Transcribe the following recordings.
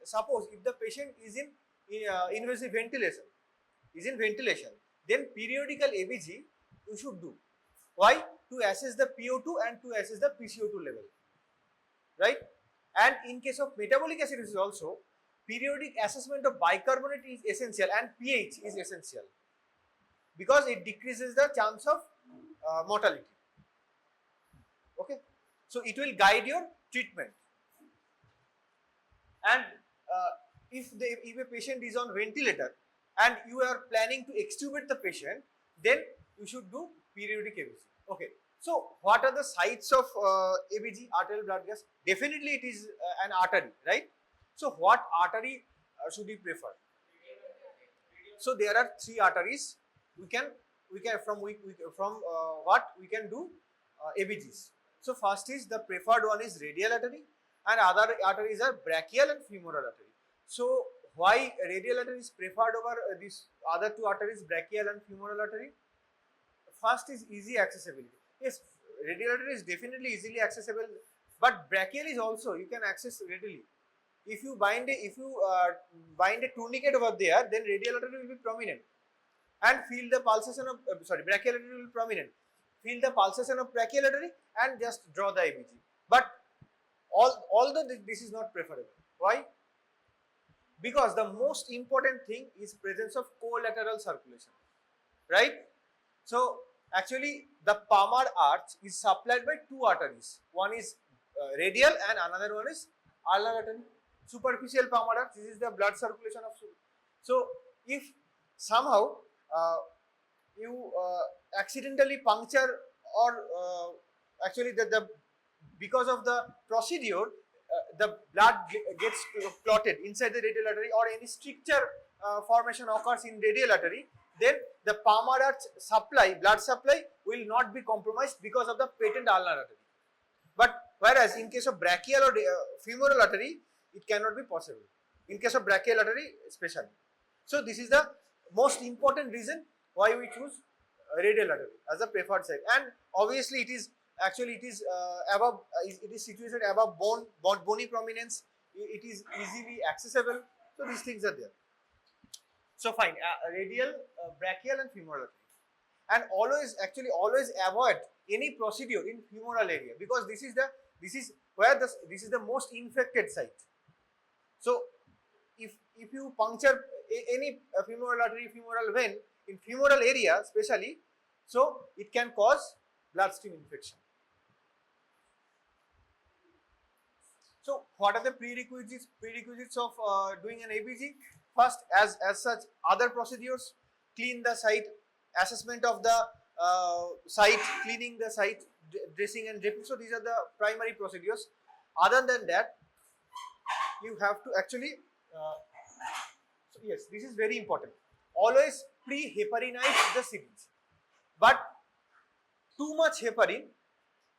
suppose if the patient is in invasive ventilation, then periodical ABG you should do. Why? To assess the PO2 and to assess the PCO2 level, right? And in case of metabolic acidosis also, periodic assessment of bicarbonate is essential and pH is essential because it decreases the chance of mortality. Okay, so it will guide your treatment. And if a patient is on ventilator and you are planning to extubate the patient, then you should do periodic ABG. Okay, so what are the sites of ABG, arterial blood gas? Definitely it is an artery, right? So what artery should we prefer? So there are 3 arteries. We can from what we can do ABGs. So first is the preferred one is radial artery, and other arteries are brachial and femoral artery. So why radial artery is preferred over these other 2 arteries, brachial and femoral artery? First is easy accessibility. Yes, radial artery is definitely easily accessible, but brachial is also you can access readily. If you bind a tourniquet over there, then radial artery will be prominent and feel the pulsation of brachial artery will be prominent. Feel the pulsation of brachial artery and just draw the ABG. But although this is not preferable. Why? Because the most important thing is presence of collateral circulation, right? So actually the palmar arch is supplied by 2 arteries. One is radial and another one is ulnar artery. Superficial palmar arch, this is the blood circulation of. So if somehow you accidentally puncture or actually because of the procedure the blood gets clotted inside the radial artery or any stricture formation occurs in radial artery, then the palmar arch blood supply will not be compromised because of the patent ulnar artery. But whereas in case of brachial or femoral artery, it cannot be possible. In case of brachial artery especially. So this is the most important reason why we choose radial artery as a preferred site. And obviously it is above, it is situated above bony prominence. It is easily accessible. So these things are there. So fine, radial, brachial and femoral artery. And always avoid any procedure in femoral area because this is the most infected site. So if you puncture any femoral artery, femoral vein in femoral area especially, so it can cause bloodstream infection. So what are the prerequisites of doing an ABG? First, as such, other procedures: clean the site, assessment of the site, cleaning the site, dressing and draping. So these are the primary procedures. Other than that, you have to actually. So yes, this is very important. Always pre-heparinize the syringe, but too much heparin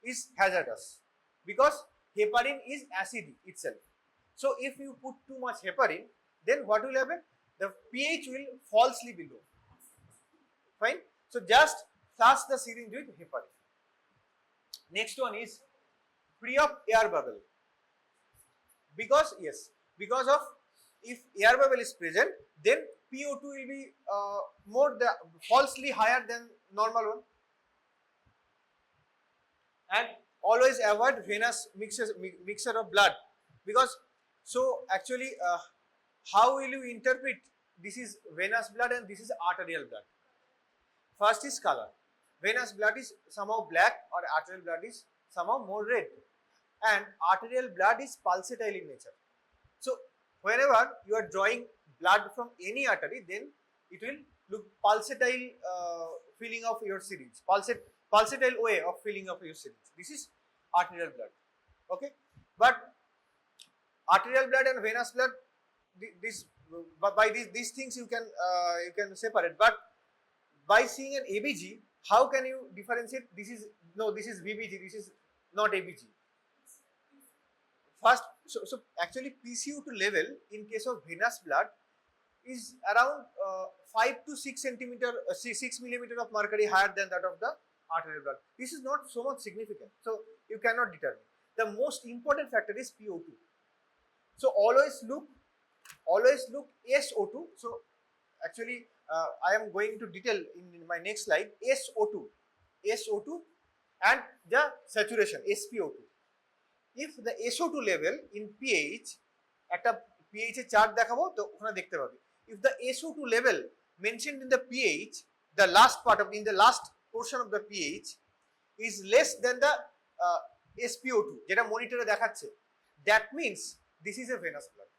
is hazardous because heparin is acid itself. So if you put too much heparin, then what will happen? The pH will falsely be low. Fine. So just flush the syringe with heparin. Next one is pre-op air bubble. Because of if air bubble is present, then PO2 will be falsely higher than normal one. And always avoid venous mixture of blood because so actually how will you interpret this is venous blood and this is arterial blood? First is color. Venous blood is somehow black or arterial blood is somehow more red, and arterial blood is pulsatile in nature. So whenever you are drawing blood from any artery, then it will look pulsatile filling of your syringe, pulsatile way of filling of your syringe. This is arterial blood. Okay, but arterial blood and venous blood, by these things you can separate. But by seeing an ABG, how can you differentiate? This is VBG. This is not ABG. First, so actually PCO2 level in case of venous blood is around 5 to 6 millimeter of mercury higher than that of the arterial blood. This is not so much significant, so you cannot determine. The most important factor is PO2. So always look always look SO2. So actually I am going to detail in my next slide. SO2 and the saturation SpO2. If the SO2 level in pH, একটা pH এর chart দেখাবো তো ওখানে দেখতে পাবে, if the SO2 level mentioned in the pH, the last part of in the last portion of the pH is less than the SpO2 যেটা মনিটরে দেখাচ্ছে, that means this is a venous blood.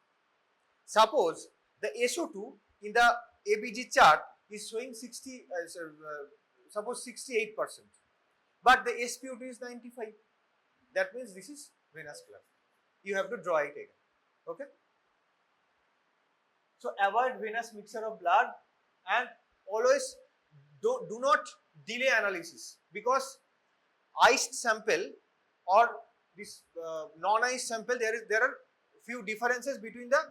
Suppose the SO2 in the ABG chart is showing 68%, but the SpO2 is 95. That means this is venous blood. You have to draw it again. Okay. So avoid venous mixture of blood and always do not delay analysis, because iced sample or this non-iced sample, there are few differences between the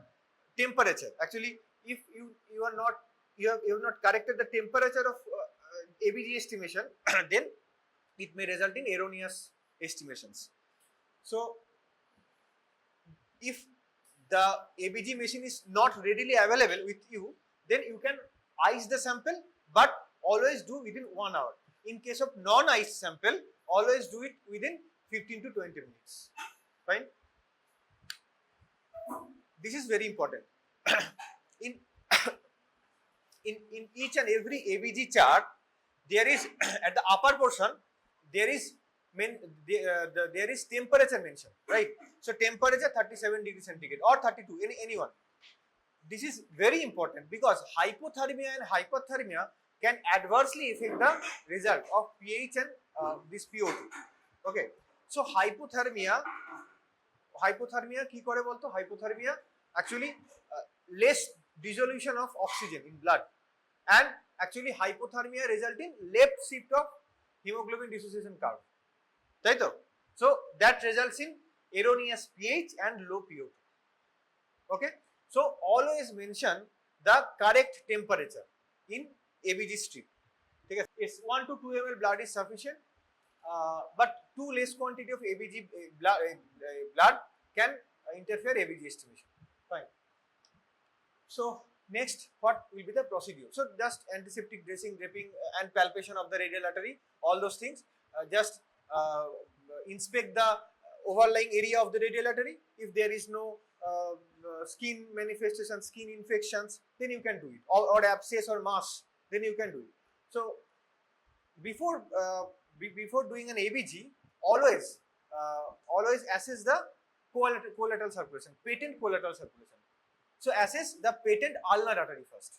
temperature. Actually, if you have not corrected the temperature of ABG estimation, then it may result in erroneous estimations. So if the ABG machine is not readily available with you, then you can ice the sample, but always do within 1 hour. In case of non-ice sample, always do it within 15 to 20 minutes. Fine. This is very important. in each and every ABG chart, there is at the upper portion there is there is temperature mentioned, right? So temperature 37 degrees centigrade or 32, anyone. This is very important because hypothermia and hyperthermia can adversely affect the result of pH and this PO2. Okay, so hypothermia কি করে বলতো? Hypothermia actually less dissolution of oxygen in blood, and actually hypothermia result in left shift of hemoglobin dissociation curve. Right? So that results in erroneous pH and low PO2. Okay, so always mention the correct temperature in ABG strip. Okay, yes, 1 to 2 ml blood is sufficient, but too less quantity of ABG blood can interfere ABG estimation. Fine. So next, what will be the procedure? So just antiseptic dressing, draping, and palpation of the radial artery, all those things. Just inspect the overlying area of the radial artery. If there is no skin manifestation, skin infections, then you can do it, or abscess or mass, then you can do it. So before doing an ABG, always assess the collateral circulation, patent collateral circulation. So assess the patent ulnar artery first,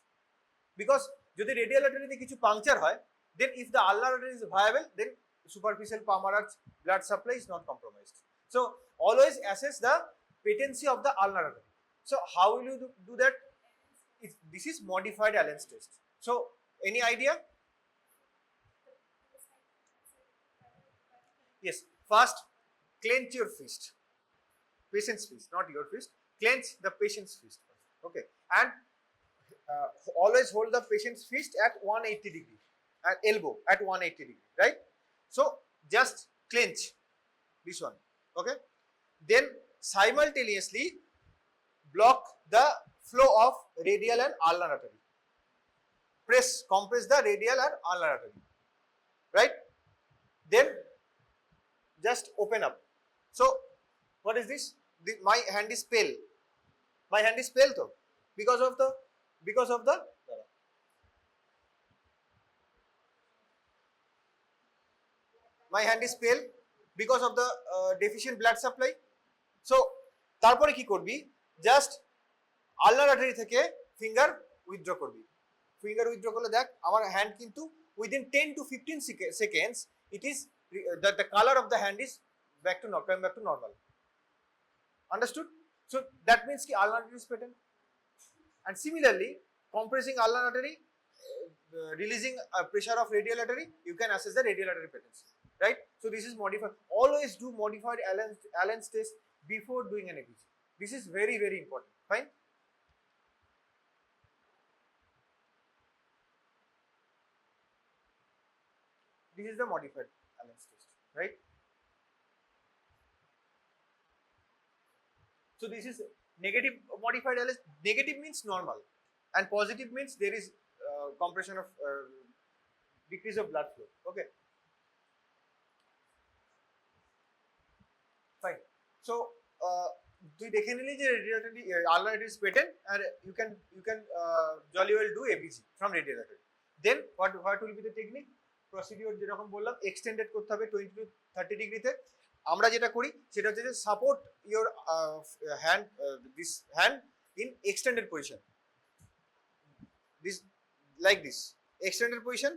because যদি radial artery তে কিছু puncture হয়, then if the ulnar artery is viable, then superficial palmar arch blood supply is not compromised. So always assess the patency of the ulnar artery. So how will you do that? This is modified Allen's test. So any idea? Yes, first clench your fist, patient's fist, not your fist. Clench the patient's fist. Okay, and always hold the patient's fist at 180 degree and elbow at 180 degree, right? So just clench this one. Okay, then simultaneously block the flow of radial and ulnar artery. Compress the radial and ulnar artery, right? Then just open up. So what is this? My hand is pale. My hand is pale though, because of the my hand is pale because of the deficient blood supply. So তারপরে কি করবি? Just ulnar artery থেকে finger withdraw করবি. Finger withdraw করলে দেখ আমার hand কিন্তু within 10 to 15 seconds it is the color of the hand is coming back to normal. Understood? So that means ki ulnar artery is patent. And similarly, compressing ulnar artery, releasing pressure of radial artery, you can assess the radial artery patency, right? So this is modified. Always do modified Allen's test before doing an ABG. This is very, very important. Fine. This is the modified Allen's test, right? So this is Negative modified LS, negative means normal and positive means there is compression of decrease of blood flow. Okay, fine. So তুই দেখে নিলি যে রেডিয়েটরি আলনা it is patent and you can jolly well do ABG from radial artery. Then what will be the technique? Procedure যেরকম বললাম extended করতে হবে 20 to 30 ডিগ্রিতে। আমরা যেটা করি সেটা হচ্ছে যে support your hand this hand in extended position, this like this extended position.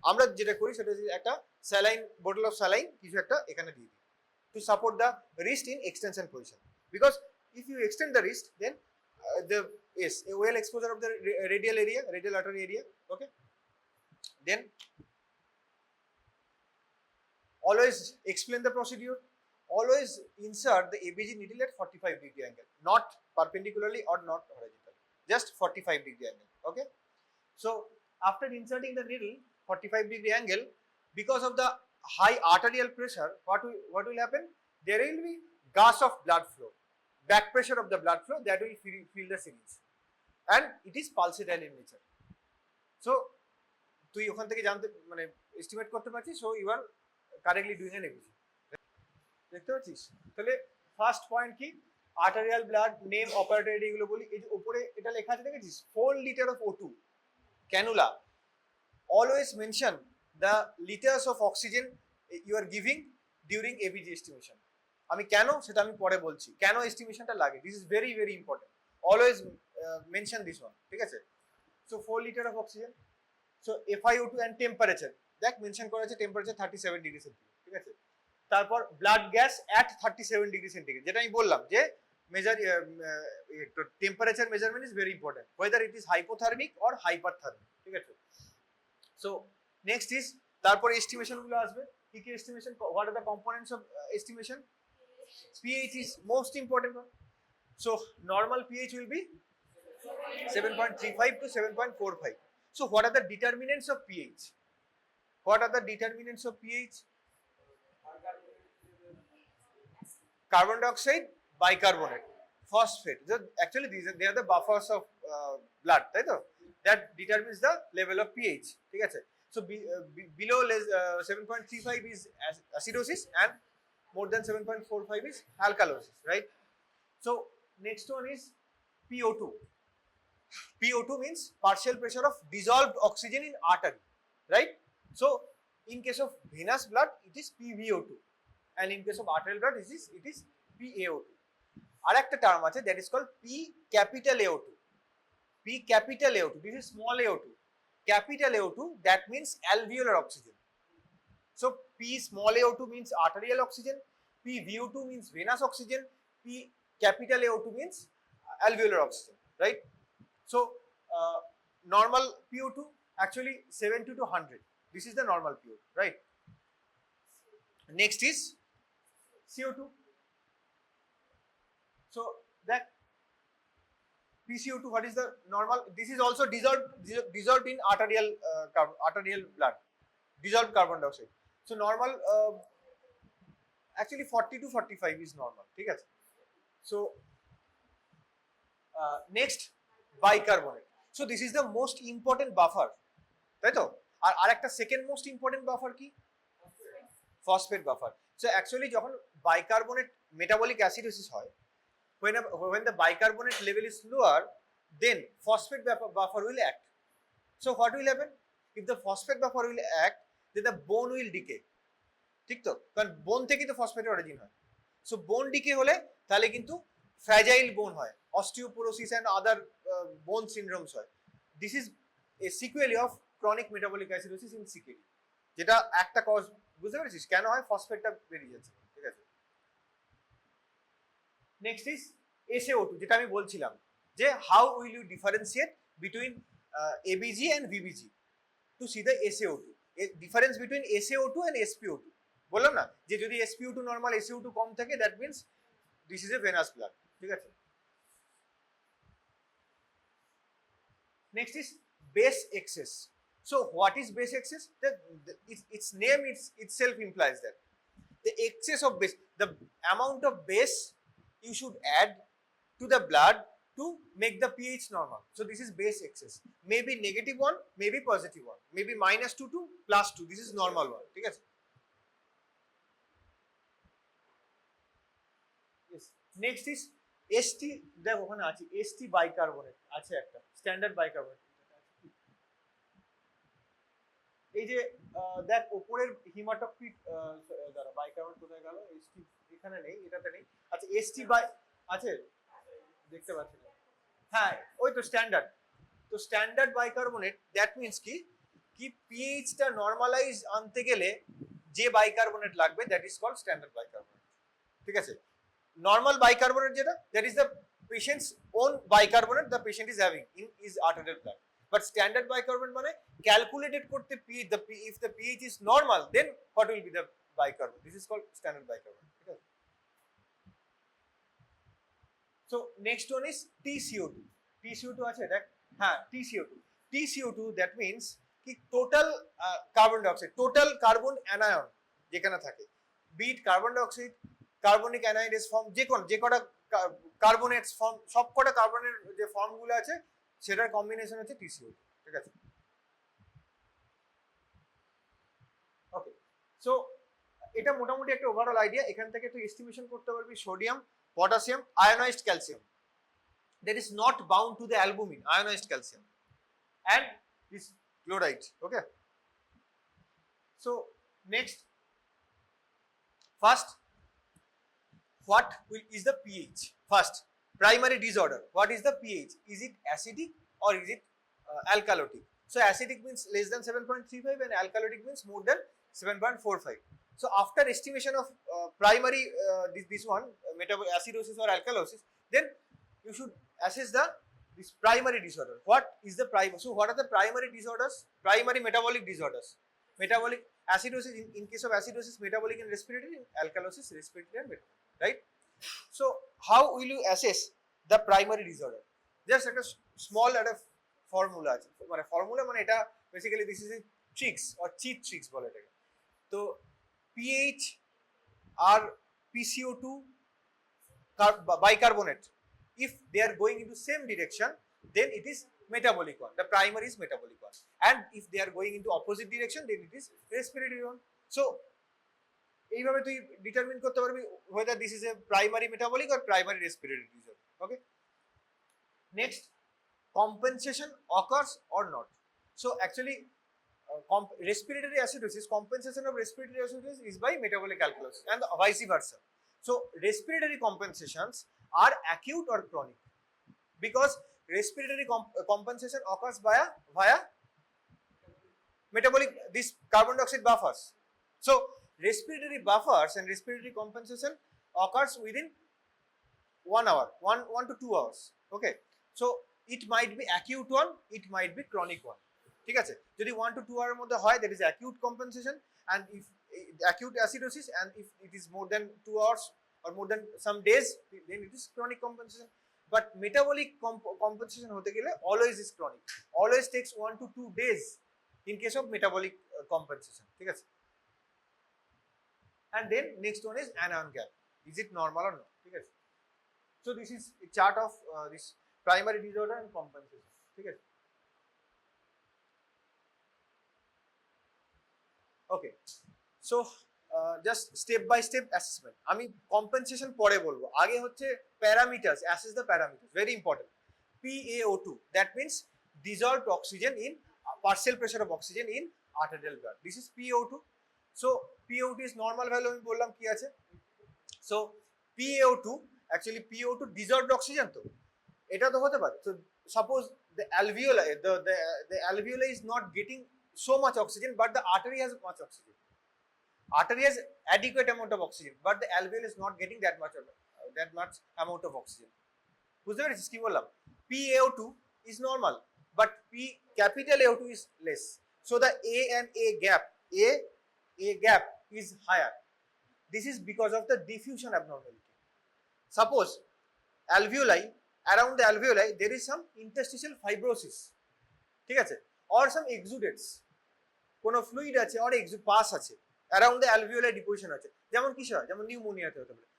আমরা যেটা করি সেটা হচ্ছে একটা স্যালাইন, বোতল অফ স্যালাইন কিছু একটা এখানে দিয়ে দিই to support the wrist in extension position, because if you extend the wrist then the yes a well exposure of the radial area, radial artery area. Okay, then always explain the procedure. Always insert the ABG needle at 45 degree angle, not perpendicularly or not horizontally, just 45 degree angle. Okay, so after inserting the needle 45 degree angle, because of the high arterial pressure, what will happen? There will be gush of blood flow, back pressure of the blood flow that will fill the syringe, and it is pulsatile in nature. So তুই ওখান থেকে জানতে মানে estimate করতে পারছিস, so you are correctly doing an ABG. দেখতে পাচ্ছিস? তাহলে ফার্স্ট পয়েন্ট কি? আর্টেরিয়াল ব্লাড নেম অপারেটর এগুলো বলি। এই যে উপরে এটা লেখা আছে দেখেছিস 4 litre of O2 cannula. Always mention the liters of oxygen you are giving during ABG estimation. আমি কেন সেটা আমি পরে বলছি, কেন এস্টিমেশনটা লাগে, this is very very important. Always mention this one, ঠিক আছে? So 4 litre of oxygen, so FiO2 and temperature, দেখ মেনশন করা আছে টেম্পারেচার 37 ডিগ্রি সেন্টিগ্রেড, ঠিক আছে? তারপর blood gas at 37 degree centigrade, যেটা আমি বললাম যে measure temperature measurement is very important, weather it is hypothermic or hyperthermic, ঠিক আছে? সো নেক্সট ইজ তারপর এস্টিমেশন গুলো আসবে। কি কি estimation? What are the components of estimation? pH is most important one. So normal pH will be 7.35 to 7.45. So what are the determinants of pH? What are the determinants of pH? Carbon dioxide, bicarbonate, phosphate. So actually they are the buffers of blood, right? That determines the level of pH, ঠিক আছে? So below 7.35 is acidosis and more than 7.45 is alkalosis, right? So next one is PO2. PO2 means partial pressure of dissolved oxygen in artery, right? So in case of venous blood it is PVO2 and in case of arterial blood it is PaO2. Arekta term ache that is called P capital AO2. P capital AO2, this is small AO2. Capital AO2, that means alveolar oxygen. So P small AO2 means arterial oxygen, PVO2 means venous oxygen, P capital AO2 means alveolar oxygen, right? So normal PO2 actually 70 to 100. This is the normal PO2, right? Next is CO2. So that PCO2, what is the normal? This is also dissolved in arterial blood, dissolved carbon dioxide. So normal actually 40 to 45 is normal, ঠিক আছে? So next bicarbonate. So this is the most important buffer, তাই তো? আর একটা second most important buffer কি? Phosphate buffer. So actually যখন bicarbonate metabolic acidosis হয়, when the bicarbonate level is lower, then phosphate buffer will act. So what will happen? If the phosphate buffer will act, then the bone will decay, ঠিক তো? কারণ বোন থেকেই তো ফসফেটের origin হয়। So বোন decay হলে তাহলে কিন্তু ফ্র্যাজাইল বোন হয়, osteoporosis and other bone syndromes হয়। This is a sequelae of chronic metabolic acidosis in CKD, যেটা একটা কজ, বুঝতে পেরেছিস কেন হয়? ফসফেটটা বেরিয়ে যাচ্ছে, ঠিক আছে? নেক্সট ইজ SaO2, যেটা আমি বলছিলাম যে how will you differentiate between ABG and VBG to see the SaO2, difference between SaO2 and SpO2. বললাম না যে যদি SpO2 নরমাল SaO2 কম থাকে, that means this is a venous blood, ঠিক আছে? Next is base excess. So what is base excess? its name itself implies that the excess of base, the amount of base you should add to the blood to make the pH normal. So this is base excess. Maybe -1, maybe +1, maybe -2 to +2. This is normal one. ঠিক আছে? Yes. Next is ST. দেখো ওখানে আছে ST bicarbonate আছে একটা standard bicarbonate. এই যে দেখ উপরের হিমাটোক্রিট দ্বারা বাইকার্বনেট কোথায় গেল? ST এখানে নেই, এটাতে নেই। আচ্ছা ST বাই আছে, দেখতে পাচ্ছি না। হ্যাঁ ওই তো স্ট্যান্ডার্ড। তো স্ট্যান্ডার্ড বাইকার্বনেট দ্যাট মিন্স কি পিএইচটা নরমালাইজ আনতে গেলে যে বাইকার্বনেট লাগবে that is called standard bicarbonate. ঠিক আছে? নর্মাল বাইকার্বনেট যেটা that is the patient's own bicarbonate the patient is having in is arterial blood. But standard bicarbonate মানে calculated করতে if the pH is normal, then what will be the bicarbonate? This is called standard bicarbonate. ঠিক আছে? So next one is TCO2. TCO2 আছে দেখ, হ্যাঁ TCO2. TCO2 that means কি total carbon dioxide, total carbon anion যেখানে থাকে, bit carbon dioxide, carbonic anhydrase form, যে কটা কার্বনেটস ফর্ম, সব কটা কার্বনের যে ফর্মগুলো আছে সেটার কম্বিনেশন হচ্ছে TCO2। ঠিক আছে? ওকে, সো এটা মোটামুটি একটা ওভারঅল আইডিয়া। এখান থেকে তুই এস্টিমেশন করতে পারবি sodium, potassium, ionized calcium that is not bound to the albumin, ionized calcium, and this chloride. Okay, so next, first, what is the pH? First, primary disorder. What is the pH? Is it acidic or is it alkalotic? So acidic means less than 7.35 and alkalotic means more than 7.45. So after estimation of primary this one metabolic acidosis or alkalosis, then you should assess this primary disorder. What is the primary? So what are the primary disorders? Primary metabolic disorders. Metabolic acidosis in case of acidosis, metabolic and respiratory, alkalosis respiratory and metabolic, right? So how will you assess the primary disorder? Just like a small formula আছে, মানে formula মানে এটা basically this is a tricks or cheat tricks বলে এটাকে। তো pH R PCO2 bicarbonate, if they are going into same direction, then it is metabolic one. The primary is metabolic one, and if they are going into opposite direction, then it is respiratory one. So এইভাবে তুই determine করতে পারবি whether this is a primary metabolic or primary respiratory disorder. Okay, next, compensation occurs or not. So actually respiratory acidosis, compensation of respiratory acidosis is by metabolic alkalosis and vice versa. So respiratory compensations are acute or chronic, because respiratory compensation occurs via metabolic, this carbon dioxide buffers. So respiratory buffers and respiratory compensation occurs within 1 hour, 1 to 2 hours. Okay, so it might be acute one, it might be chronic one. ঠিক আছে? যদি 1 to 2 hour মধ্যে হয় that is acute compensation, and if acute acidosis, and if it is more than 2 hours or more than some days, then it is chronic compensation. But metabolic compensation হতে গেলে always is chronic, always takes 1 to 2 days in case of metabolic compensation. ঠিক আছে? And then next one is anion gap, is it normal or not? ঠিক আছে? So this is a chart of this primary disorder and compensation. ঠিক আছে? Okay, so just step by step assessment. আমি compensation পরে বলবো, আগে হচ্ছে parameters, assess the parameters, very important. PaO2, that means dissolved oxygen in partial pressure of oxygen in arterial blood. This is PaO2. So PaO2 is normal value, আমি বললাম কি আছে। So PaO2, actually PaO2 dissolved oxygen, তো এটা তো হতে পারে। So suppose the alveoli, the alveoli is not getting so much oxygen, but the artery has much oxygen. Artery has adequate amount of oxygen, but the alveoli is not getting that much amount of oxygen. বুঝতে পেরেছিস কি বললাম? PaO2 is normal, but capital A2 is less. So the A and A gap is higher. This is because of the diffusion abnormality. Suppose alveoli, around the alveoli there is some interstitial fibrosis, ঠিক আছে, or some exudates, কোন fluid আছে or pass আছে, around the alveoli deposition আছে, যেমন কিসে হয়, যেমন নিউমোনিয়াতে হতে পারে।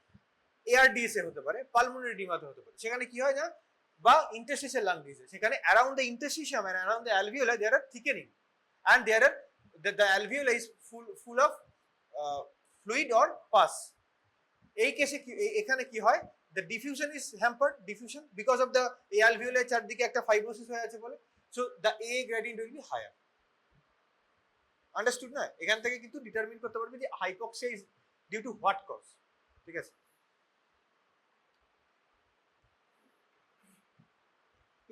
ARDS এ হতে পারে, পালমোনারি এডিমাতে হতে পারে। সেখানে কি হয় না, বা ইন্টারস্টিশিয়াল লাং ডিজিজ, সেখানে around the interstitium and around the alveoli there are thickening and there are the alveoli is full of fluid or pus. এই কেসে এখানে কি হয়, the diffusion is hampered, diffusion because of the alveoli চারদিকে একটা fibrosis হয়ে আছে বলে, so the A gradient will be higher. Understood না? এখান থেকে কিন্তু ডিটারমিন করতে পারবে যে hypoxia is due to what cause. ঠিক আছে,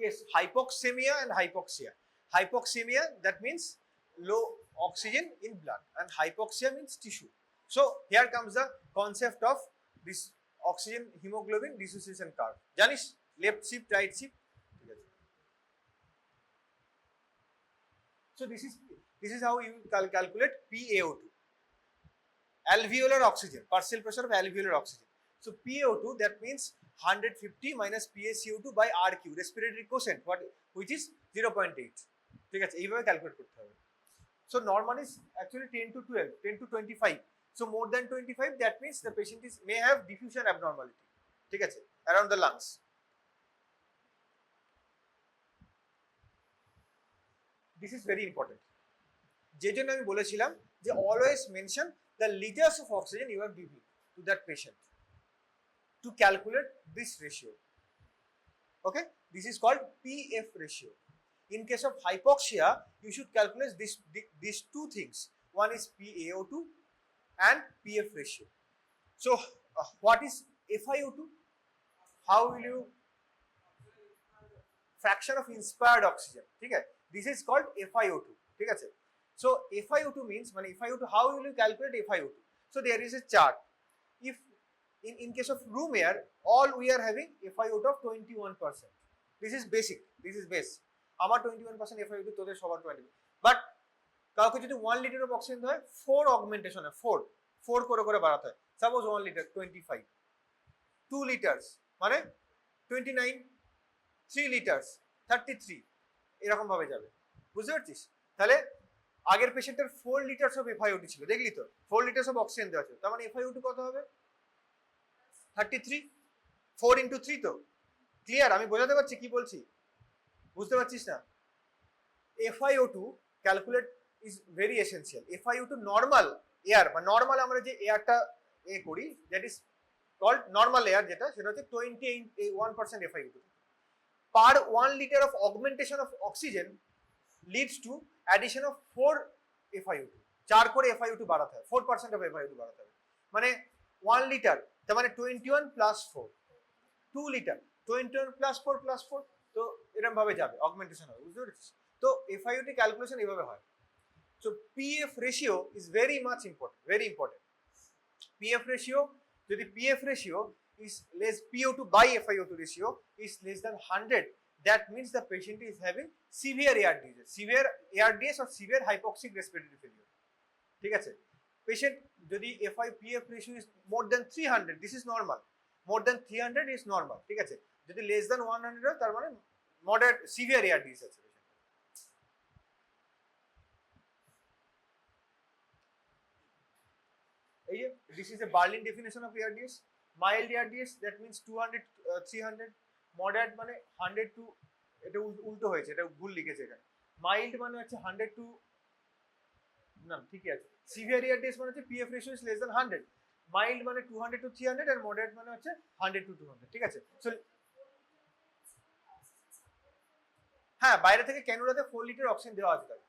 yes, hypoxemia and hypoxia. Hypoxemia, that means low oxygen in blood, and hypoxia means tissue. So here comes the concept of this oxygen hemoglobin dissociation curve. জানিস left shift right shift? ঠিক আছে, so this is how you calculate PaO2, alveolar oxygen, partial pressure of alveolar oxygen. So PaO2, that means 150 minus PaCO2 by RQ, respiratory quotient, which is 0.8. ঠিক আছে, এইভাবে calculate করতে হবে। So normal is actually 10 to 12, 10 to 25. So more than 25, that means the patient may have diffusion abnormality. ঠিক আছে, around the lungs. This is very important. যে জন্য আমি বলেছিলাম যে always mention the liters of oxygen you are giving to that patient to calculate this ratio. Okay, this is called PF ratio. In case of hypoxia, you should calculate these two things. One is PaO2 and PF ratio. So what is FiO2? How will you fraction of inspired oxygen? ঠিক আছে, this is called FiO2. ঠিক আছে, so FiO2 means মানে FiO2, how will you calculate FiO2? So there is a chart. If in case of room air, all we are having FiO2 of 21%. This is basic, this is base. আমার 21% FiO2, তোদের সবার 20, but কাউকে যদি 1 litre of oxygen হয় 4 augmentation হয়, 4 করে বাড়াতে হয়। সাপোজ 1 লিটার 25, 2 লিটার্স মানে 29, 3 লিটার্স 33, এরকম ভাবে যাবে। বুঝতে পারছিস? তাহলে আগের পেশেন্টের 4 লিটার্স অফ FiO2 ছিল, দেখলি তো 4 লিটার্স অফ অক্সিজেন দেওয়া ছিল, তার মানে FiO2 কত হবে? 33, 4 into 3 তো। ক্লিয়ার? আমি বোঝাতে পারছি কি বলছি? বুঝতে পারছিস না? FiO2 calculate is very essential. FiO2 normal air বা নর্মাল আমরা যে এয়ারটা করি, that is called normal air, যেটা সেটা হচ্ছে 21% FiO2। Per 1 litre of augmentation of oxygen leads to addition of 4 FiO2, 4 করে FiO2 বাড়াতে হবে, 4% অফ FiO2 বাড়াতে হবে। মানে 1 লিটার তার মানে 21 প্লাস 4, 2 লিটার 21 প্লাস 4 প্লাস 4, তো এরকম ভাবে যাবে, অগমেন্টেশন হবে। বুঝতে পেরেছিস? তো FiO2 ক্যালকুলেশন এইভাবে হয়। So PF ratio is very much important, very important. PF ratio, যদি PF ratio is less, PO2 by FiO2 ratio is less than 100, that means the patient is having severe ARDS or severe hypoxic respiratory failure. ঠিক আছে, patient যদি PF ratio is more than 300, this is normal, more than 300 is normal। ঠিক আছে, যদি less than 100 হয় তার মানে moderate severe ARDS আছে। এই যে this is a Berlin definition of ARDS. Mild ARDS, that means 200 300, moderate মানে 100 to, এটা উল্টো হয়েছে, এটা ভুল লিখেছে এখানে। মাইল্ড মানে হচ্ছে 100 to, না ঠিকই আছে। সিভিয়ার ARDS মানে হচ্ছে PF ratio is less than 100, mild মানে 200 to 300 and moderate মানে হচ্ছে 100 to 200। ঠিক আছে, সো হ্যাঁ, বাইরে থেকে ক্যানুলাতে 4 লিটার অক্সিজেন দেওয়া আছে তাই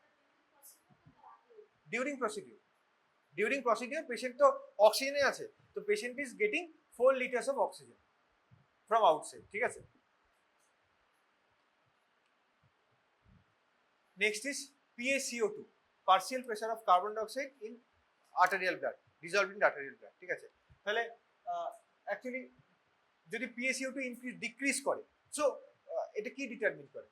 ডিউরিং প্রসিডিউর। পেশেন্ট তো অক্সিজেনে আছে, তো patient is getting 4 liters of oxygen from outside। ঠিক আছে, next is PaCO2, partial pressure of carbon dioxide in arterial blood, dissolved in arterial blood। ঠিক আছে, তাহলে অ্যাকচুয়ালি যদি PaCO2 ইনক্রিজ ডিক্রিজ করে, সো এটা কি ডিটারমিন করে?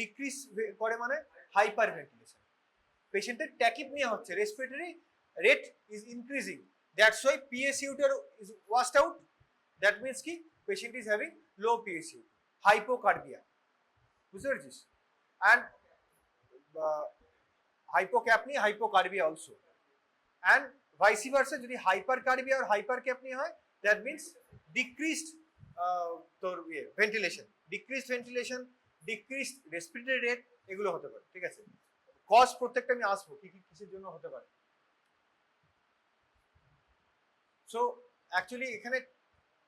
ডিক্রিজ করে মানে হাইপার ভেন্টিলেশন। পেশেন্টের ট্যাকিপনিয়া হচ্ছে, respiratory rate is increasing, that's why PaCO2 is washed out, that means ki patient is having low PaCO2, hypocarbia। বুঝতে পেরেছিস? and hypocapnia, hypocarbia also, and vice versa যদি হাইপারকার্বিয়া আর hypercapnia হয় that means decreased তোর ventilation, decreased respiratory rate, এগুলো হতে পারে। ঠিক আছে, কজ প্রত্যেকটা আমি আসবো কি কি কিসের জন্য হতে পারে। সো অ্যাকচুয়ালি এখানে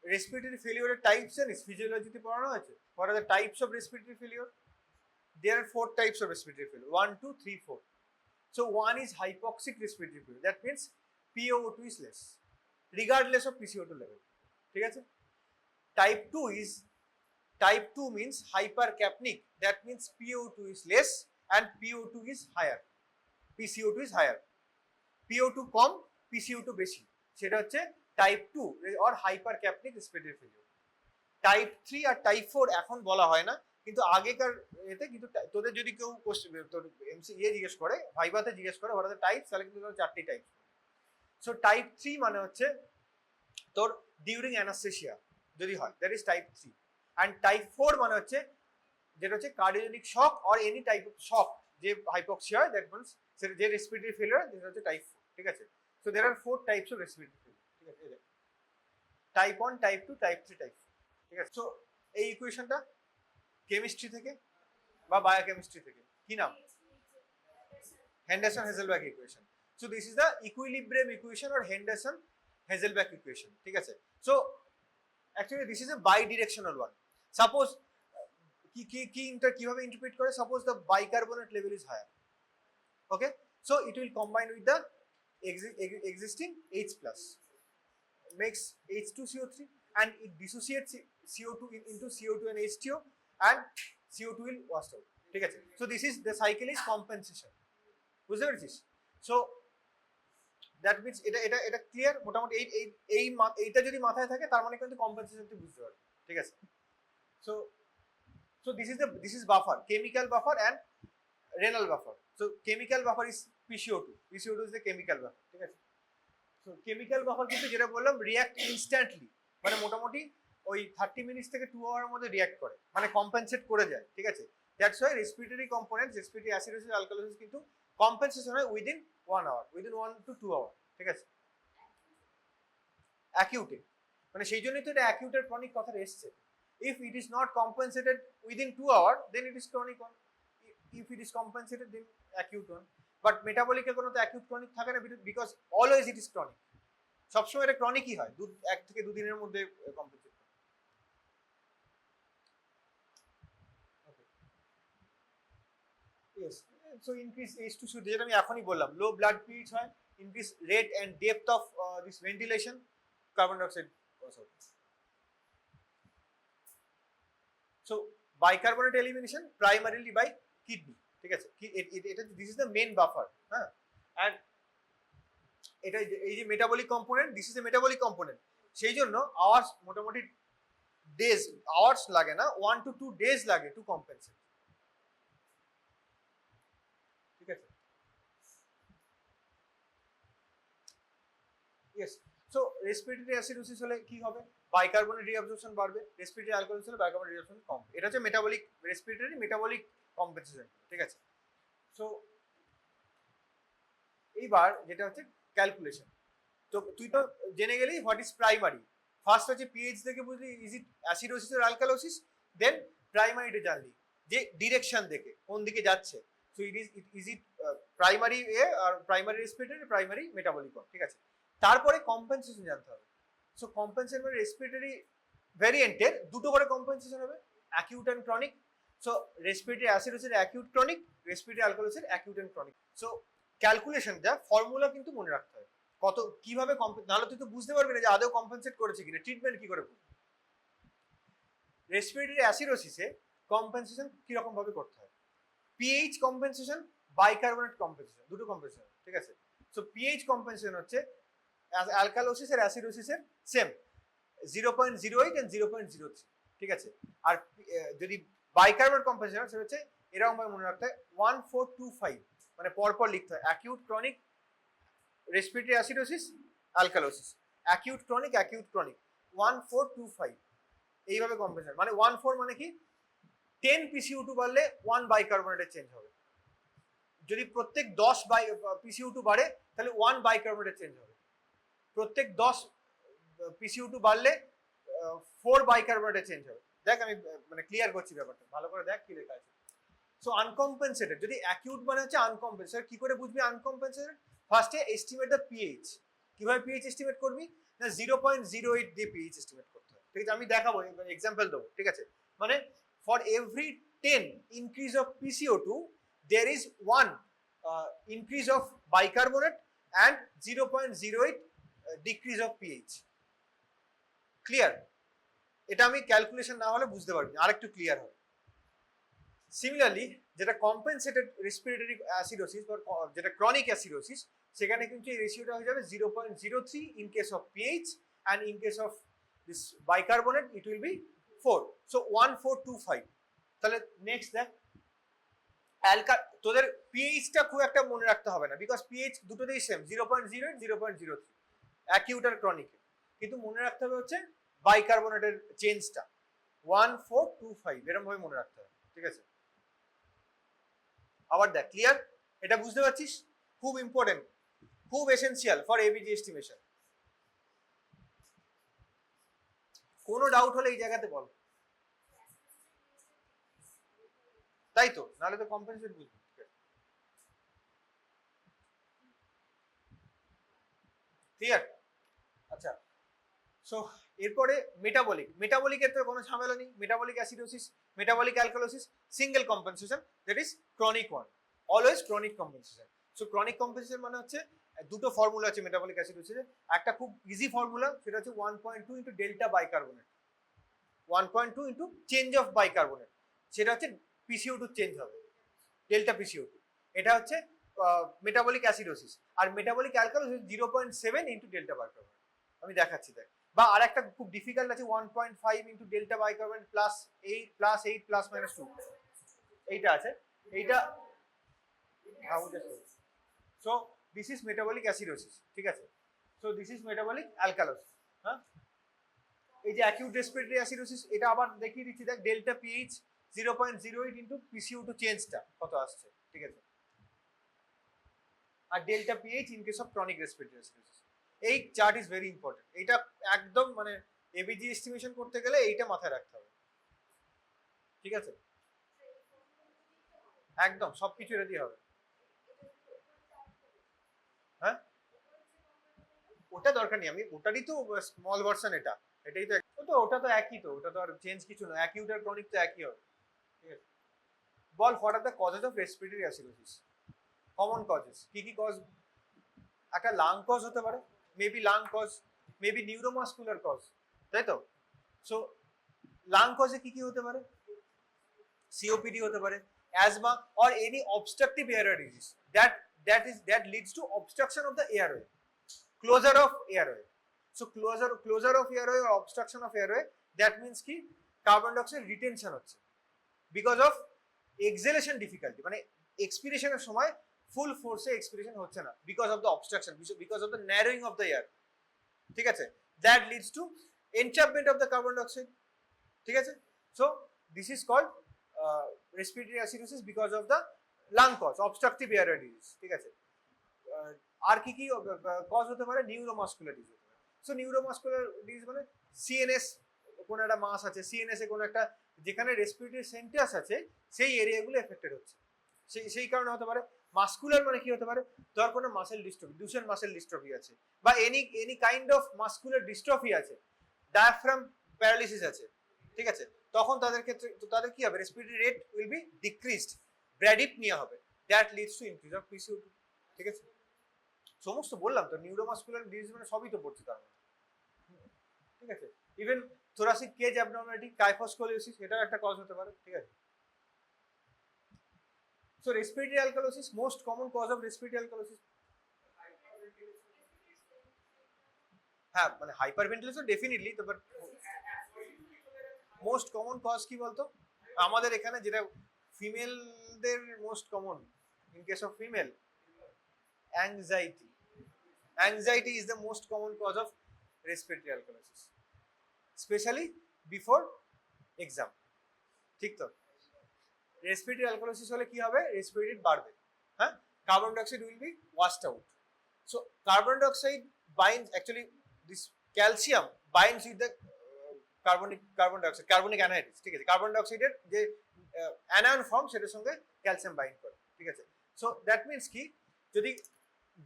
রেসপিরেটরি ফেলিওরের টাইপস জানিস ফিজিওলজিতে পড়ানো হয়েছে। What are the types of respiratory failure? There are 4 types of respiratory failure. 1, 2, 3, 4. So 1 is hypoxic respiratory failure. That means PaO2 is less, regardless of PCO2 level. ঠিক আছে? Type 2 means hypercapnic. That means PaO2 is less and PO2 is higher. PCO2 is higher. PO2 com, PCO2 বেশি। সেটা হচ্ছে type 2 or hypercapnic respiratory failure. Type 3 R type 4 এখন বলা হয় না, কিন্তু আগেকার এতে কিন্তু তোদের যদি কেউ তোর জিজ্ঞেস করে, ভাইভাতে জিজ্ঞেস করে হোয়াট আর দ্য টাইপস, তাহলে কিন্তু তোর 4টি টাইপ। সো টাইপ 3 মানে হচ্ছে তোর ডিউরিং অ্যানাস্থেসিয়া যদি হয়, that is type 3। And type 4 মানে হচ্ছে যেটা হচ্ছে cardiogenic shock or any type of শক, যে হাইপক্সিয়া হয়, দ্যাট মিনস সেটা যে রেসপিরেটরি ফেলিওর, যেটা হচ্ছে টাইপ 4। ঠিক আছে, so there are 4 types of respiratory failure. ঠিক আছে, টাইপ 1, টাইপ 2, টাইপ 3, টাইপ 4। ঠিক আছে, সো এই ইকুয়েশনটা কেমিস্ট্রি থেকে বা বায়োকেমিস্ট্রি থেকে, কি নাম? Henderson Hasselbalch equation. So this is the equilibrium equation or Henderson Hasselbalch equation. ঠিক আছে, so actually this is a bidirectional one. Suppose কিভাবে ইন্টারপ্রিট করে? Suppose the bicarbonate level is higher, okay, so it will combine with the existing H+, makes H2CO3 and it dissociates CO2 into CO2 and H2O and CO2 will wash out. ঠিক আছে, so this is the cycle is compensation. বুঝতে পেরেছিস? so that means এটা clear মোটামুটি। এইটা যদি মাথায় থাকে তার মানে কিন্তু কম্পেনসেশন তুই বুঝতে পারবি। ঠিক আছে, so this is buffer, chemical buffer and renal buffer. so chemical buffer is PCO2 is the chemical buffer. ঠিক আছে, so chemical buffer কিন্তু যেটা বললাম react instantly, মানে মোটামুটি ওই 30 মিনিট থেকে 2 আওয়ারের মধ্যে রিঅ্যাক্ট করে, মানে কম্পেনসেট করে যায়। ঠিক আছে, that's why respiratory components, respiratory acidosis, alkalosis কিন্তু কম্পেনসেশন হয় within 1 hour, within 1 to 2 hour. ঠিক আছে, অ্যাকিউটে মানে সেই জন্যই তো এটা অ্যাকিউট আর ক্রনিক কথা এসছে। If it is not compensated within 2 hour then it is chronic one, if it is compensated then acute one. But মেটাবলিকের কোনো তো অ্যাকিউট ক্রনিক থাকে না, because always it is chronic. সবসময় এটা ক্রনিকই হয়, 1 থেকে 2 দিনের মধ্যে compensate. Yes, so increase H2CO, যেটা আমি এখনই বললাম, লো ব্লাড পিএইচ হয়, increase rate and depth of this ventilation, carbon dioxide also. So bicarbonate elimination primarily by kidney. ঠিক আছে, এটা this is the main buffer, হ্যাঁ। and এটা এই যে metabolic component, this is A metabolic component, সেই জন্য আওয়ার্স মোটামুটি ডেজ, আওয়ার্স লাগে না, 1 to 2 days লাগে টু কম্পেনসেট। ঠিক আছে, ইয়েস। সো রেসপিরেটরি অ্যাসিডোসিস হলে কি হবে? বাইকার্বনেট রিঅ্যাবজর্পশন বাড়বে, রেসপিরেটরি অ্যালকালোসিস হলে বাইকার্বনেট রিঅ্যাবজর্পশন কমবে। এটা হচ্ছে মেটাবলিক, রেসপিরেটরি মেটাবলিক কম্পেনসেশন। ঠিক আছে, সো এইবার যেটা হচ্ছে ক্যালকুলেশন। তো তুই তো জেনে গেলি হোয়াট ইজ প্রাইমারি। ফার্স্ট হচ্ছে পিএইচ দেখে বুঝলি is it acidosis or alkalosis, then প্রাইমারিটা জানলি যে ডিরেকশন দেখে কোন দিকে যাচ্ছে। সো ইজ ইট প্রাইমারি এ আর প্রাইমারি রেসপিরেটরি, প্রাইমারি মেটাবলিক। ঠিক আছে, তারপরে কম্পেনসেশন জানতে হবে। সো কম্পেনসেশন মানে রেসপিরেটরি ভ্যারিয়েন্টের দুটো করে কম্পেনসেশন হবে, acute and chronic. So respiratory অ্যাসিডোসিসের অ্যাকিউট ক্রনিক, রেসপিরেটরি অ্যালকালোসিসের অ্যাকিউট অ্যান্ড ক্রনিক। সো ক্যালকুলেশনটা ফর্মুলা কিন্তু মনে রাখতে হবে, কত কিভাবে নাহলে তুই তো বুঝতে পারবি না যে আদৌ কম্পেনসেট করেছে কিনা, ট্রিটমেন্ট কি করে করবি। রেসপিরেটরি অ্যাসিডোসিসে কম্পেনসেশন কিরকম ভাবে করতে হয়? পিএইচ কম্পেনসেশন, বাইকার্বনেট কম্পেনসেশন, দুটো কম্পেনসেশন। ঠিক আছে, সো পিএইচ কম্পেনসেশন হচ্ছে অ্যালকালোসিস আর অ্যাসিডোসিসের সেম, 0.08 and 0.03। ঠিক আছে, আর যদি বাইকার্বনেট কম্পেনসেশন সেটা হচ্ছে এরকম ভাবে মনে রাখতে হয় 1425, মানে পরপর লিখতে হয়, acute chronic respiratory acidosis alkalosis, acute chronic 1425, এইভাবে কম্পেনসেশন। মানে 14 মানে কি 10 PCO2 বাড়লে 1 বাইকার্বনেটের চেঞ্জ হবে, যদি প্রত্যেক 10 PCO2 বাড়ে তাহলে 1 বাইকার্বনেটের চেঞ্জ হবে। প্রত্যেক 10 PCO2 বাড়লে 4 বাইকার্বনেটে চেঞ্জ হবে। দেখ আমি মানে ক্লিয়ার করছি ব্যাপারটা, ভালো করে দেখ কি লেখা আছে। সো আনকম্পেনসেটেড, যদি অ্যাকিউট মানে হচ্ছে আনকম্পেনসেটেড, কি করে বুঝবি আনকম্পেনসেটেড? ফার্স্টে এস্টিমেট দ্য পিএইচ। কিভাবে পিএইচ এস্টিমেট করবি? না 0.08 দিয়ে পিএইচ এস্টিমেট করতে হবে, ঠিক আছে? আমি দেখাবো, এক্সাম্পল দেবো, ঠিক আছে? মানে for every 10 increase of PCO2 there is 1 increase of bicarbonate and 0.08 decrease of pH. Clear? এটা আমি ক্যালকুলেশন না হলে বুঝতে পারবি, আরেকটু ক্লিয়ার হবে। সিমিলারলি যেটা কম্পেনসেটেড রেসপিরেটরি অ্যাসিডোসিস বা যেটা ক্রনিক অ্যাসিডোসিস, সেখানে কিন্তু এই রেশিওটা হয়ে যাবে 0.03 in case of pH and in case of this bicarbonate it will be 4, so 1425। তাহলে নেক্সট দেখ, তোদের পিএইচটা খুব একটা মনে রাখতে হবে না, বিকজ পিএইচ দুটোতেই সেম 0.08 0.03 অ্যাকিউট আর ক্রনিক, কিন্তু মনে রাখতে হবে হচ্ছে বাইকার্বনেটের চেঞ্জটা 1425 এরকম ভাবে মনে রাখতে হবে, ঠিক আছে? আবার দেখ, ক্লিয়ার? এটা বুঝতে পারছিস? খুব ইম্পর্টেন্ট, খুব এসেনশিয়াল ফর এবিজি এস্টিমেশন। কোনো ডাউট হলে এই জায়গাতে বল, তাই তো? নাহলে তো কম্পেনসেট বুঝবি। ক্লিয়ার? আচ্ছা, সো এরপরে মেটাবলিকের তো কোনো ঝামেলা নেই। Metabolic acidosis, metabolic alkalosis, single compensation, that is chronic one, always chronic compensation. So chronic compensation মানে হচ্ছে দুটো ফর্মুলা আছে মেটাবলিক অ্যাসিডোসিসে। একটা খুব ইজি ফর্মুলা, সেটা হচ্ছে 1.2 into delta bicarbonate, 1.2 into change of bicarbonate, সেটা হচ্ছে PCO2 চেঞ্জ হবে, ডেল্টা PCO2। এটা হচ্ছে মেটাবলিক অ্যাসিডোসিস। আর metabolic alkalosis 0.7 into delta bicarbonate. আমি দেখাচ্ছি দেখ। বা আর একটা খুব ডিফিকাল্ট আছে 1.5 into delta bicarbonate plus 8 plus minus 2, এইটা আছে, এইটা। So this is metabolic acidosis, ঠিক আছে? So this is metabolic alkalosis. হ্যাঁ, এই যে অ্যাকিউট রেসপিরেটরি অ্যাসিডোসিস, এটা আবার দেখিয়ে দিচ্ছি দেখ, ডেল্টা পিএইচ 0.08 ইন্টু PCO2 চেঞ্জটা কত আসছে, ঠিক আছে? আর delta pH in case of chronic respiratory acidosis. এই চার্ট ইজ ভেরি ইম্পর্টেন্ট, এইটা একদম মানে এবিজি এস্টিমেশন করতে গেলে এইটা মাথায় রাখতে হবে, ঠিক আছে? একদম সবকিছু রেডি হবে। হ্যাঁ, ওটা দরকার নেই, আমি ওটারই তো স্মল ভার্সন, এটাই তো, ওটা তো একই, তো ওটা তো আর চেঞ্জ কিছু না, অ্যাকিউট আর ক্রনিক তো একই হবে, ঠিক আছে? বল, what are the causes of respiratory acidosis? Common causes কি কি? কজ, একটা লাং কজ হতে পারে, maybe lung cause, maybe neuromuscular cause, তাই তো? সো লাং কজে কি কি হতে পারে? COPD হতে পারে, asthma or any obstructive airway disease that leads to obstruction of the airway, closure of airway. So closure of airway or obstruction of airway, that means কি carbon dioxide retention হচ্ছে because of exhalation difficulty, মানে এক্সপিরেশনের সময় full ফোর্সে expiration হচ্ছে না because of the obstruction, because of the narrowing of the air, ঠিক আছে? That leads to entrapment of the carbon dioxide, ঠিক আছে? So this is called respiratory acidosis because of the lung cause, obstructive airway disease, ঠিক আছে? আর কি কি cause হতে পারে? নিউরোমাসকুলার ডিজিজ হতে পারে। সো নিউরোমাসকুলার ডিজিজ মানে সিএনএস, কোনো একটা মাস আছে সিএনএস এ, কোনো একটা যেখানে রেসপিরেটরি সেন্টাস আছে সেই এরিয়াগুলো এফেক্টেড হচ্ছে, সেই কারণে হতে পারে। মাসকুলার মানে কি হতে পারে? ধর কোনো muscle dystrophy, Duchenne muscle dystrophy আছে, বা any kind of muscular dystrophy আছে, ডায়াফ্রাম প্যারালিসিস আছে, ঠিক আছে? তখন তাদের ক্ষেত্রে তাদের কি হবে? Respiratory rate will be decreased, bradypnea হবে, that leads to increase of PCO2, ঠিক আছে? সমস্ত বললাম তো, নিউরোমাসকুলার ডিজিজ মানে সবই তো পড়ছে তার মধ্যে, ঠিক আছে? Even thoracic cage abnormality, kyphoscoliosis, এটাও একটা কজ হতে পারে, ঠিক আছে? So respiratory alkalosis, most common cause of respiratory alkalosis, হ্যাঁ মানে হাইপারভেন্টিলেশন ডেফিনেটলি, তো বাট মোস্ট কমন কজ কি বলতো? আমাদের এখানে যেটা ফিমেলদের most common, in case of female, anxiety is the most common cause of respiratory alkalosis, especially before exam, ঠিক তো? রেসপিরেটরি অ্যালকালোসিস হলে কি হবে? রেসপিরেটরি বাড়বে, হ্যাঁ, carbon dioxide will be washed out. So carbon dioxide binds actually this calcium binds with the carbon dioxide carbonic anhydride ঠিক আছে carbon ডাইঅক্সাইডের যে অ্যানায়ন ফর্ম সেটার সঙ্গে ক্যালসিয়াম বাইন্ড করে ঠিক আছে সো দ্যাট মিন্স কি যদি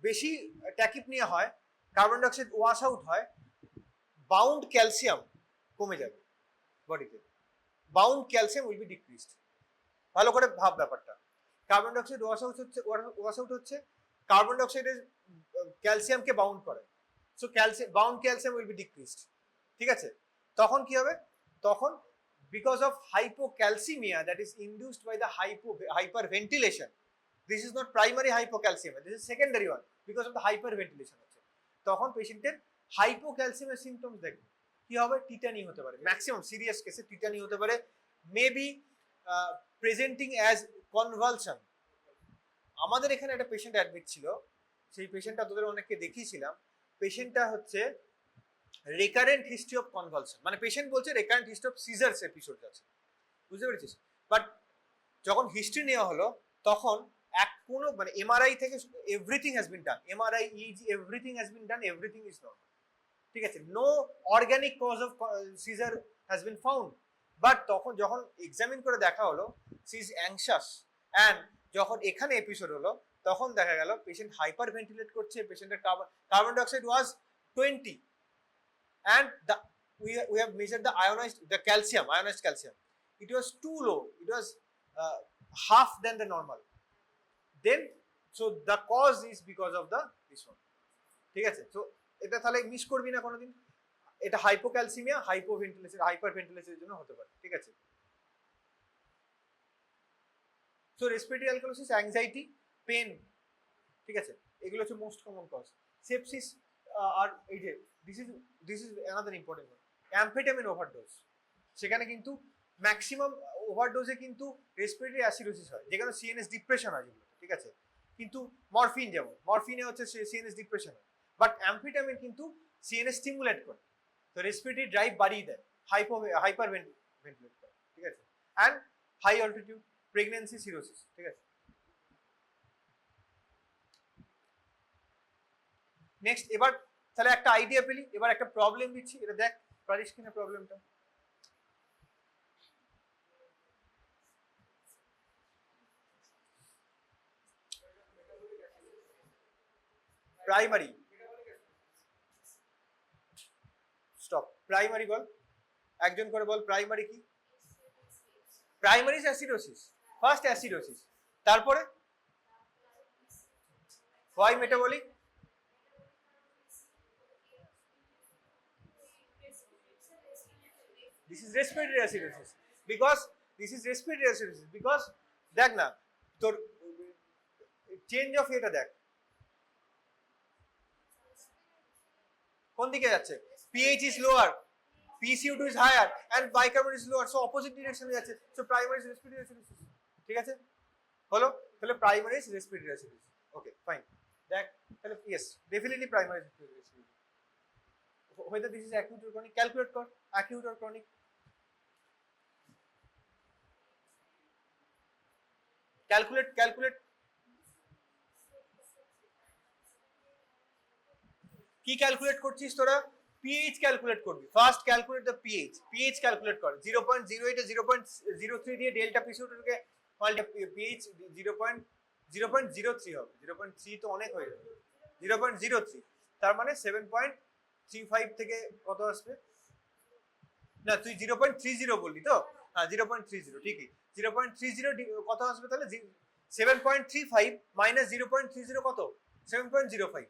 বেশি ট্যাকিপনিয়া হয় কার্বন ডাইঅক্সাইড ওয়াশ আউট হয় বাউন্ড ক্যালসিয়াম কমে যাবে বডিতে bound calcium will be decreased ভালো করে ভাব ব্যাপারটা কার্বন ডাইঅক্সাইড ওয়াশ আউট হচ্ছে কার্বন ডাইঅক্সাইডের ক্যালসিয়ামকে বাউন্ড করে so calcium bound calcium will be decreased ঠিক আছে তখন কি হবে তখন because of hypocalcemia that is induced by the hyperventilation this is not primary hypocalcemia this is secondary one because of the hyperventilation হচ্ছে তখন পেশেন্টের hypocalcemia symptoms দেখবে কি হবে টিটানি হতে পারে ম্যাক্সিমাম সিরিয়াস কেসে টিটানি হতে পারে মেবি প্রেজেন্টিং অ্যাজ কনভালশন আমাদের এখানে একটা পেশেন্ট অ্যাডমিট ছিল সেই পেশেন্টটা তোদের অনেককে দেখিয়েছিলাম পেশেন্টটা হচ্ছে রিকারেন্ট হিস্ট্রি অফ কনভালশন মানে পেশেন্ট বলছে recurrent history of seizures episode আছে বুঝতে পেরেছিস বাট যখন হিস্ট্রি নেওয়া হলো তখন কোনো মানে এমআরআই থেকে everything has been done MRI is everything has been done everything is normal ঠিক আছে no organic cause of seizure has been found but তখন যখন এক্সামিন করে দেখা হলো সি ইজ অ্যাংশাস অ্যান্ড যখন এখানে এপিসোড হলো তখন দেখা গেল পেশেন্ট হাইপার ভেন্টিলেট করছে পেশেন্টের carbon dioxide was 20 and we have measured the ionized calcium it was too low it was half than the normal then so the cause is because of the this one ঠিক আছে so এটা তাহলে miss করবি না কোনোদিন এটা hypocalcaemia হাইপারভেন্টিলেশনের জন্য হতে পারে ঠিক আছে so respiratory alkalosis anxiety pain ঠিক আছে এগুলো হচ্ছে মোস্ট কমন কজ সেপসিস আর এই যে this is another important one amphetamine overdose সেখানে কিন্তু ম্যাক্সিমাম ওভারডোজে কিন্তু রেসপিরেটরি অ্যাসিডোসিস হয় যেখানে সিএনএস ডিপ্রেশন হয় যেগুলো ঠিক আছে কিন্তু মরফিন যেমন মরফিনে হচ্ছে সিএনএস ডিপ্রেশন হয় বাট অ্যাম্ফেটামিন কিন্তু সিএনএস স্টিমুলেট করে তো রেসপিরেটরি ড্রাইভ বাড়িয়ে দেয় হাইপার ভেন্টিলেট করে ঠিক আছে and high altitude pregnancy cirrhosis ঠিক আছে নেক্সট এবার তাহলে একটা আইডিয়া পেলি এবার একটা প্রবলেম দিচ্ছি এটা দেখ পারিস কিনা প্রবলেমটা প্রাইমারি স্টপ প্রাইমারি বল একজন করে বল প্রাইমারি কি প্রাইমারি অ্যাসিডোসিস ফার্স্ট অ্যাসিডোসিস তারপরে why metabolic this is respiratory acidosis because দেখ না তোর চেঞ্জ অফ এটা দেখ কোন দিকে যাচ্ছে pH is lower PCO2 is higher and bicarbonate is lower so opposite direction এ যাচ্ছে so primary respiratory acidosis ঠিক আছে হলো তাহলে primary respiratory acidosis okay fine দেখ তাহলে yes definitely primary respiratory acidosis whether this is acute or chronic calculate কর acute or chronic calculate কি calculate করছিস তোরা pH ক্যালকুলেট করবি first calculate the pH calculate কর 0.08 এ 0.03 দিয়ে ডেল্টা পিসিওটাকে pH 0.03 হবে 0.3 তো অনেক হয়ে যাবে 0.03 তার মানে 7.35 থেকে কত আসবে না তুই 0.30 বললি তো হ্যাঁ 0.30 ঠিকই 0.30 কত আসবে তাহলে 7.35 মাইনাস 0.30 কত 7.05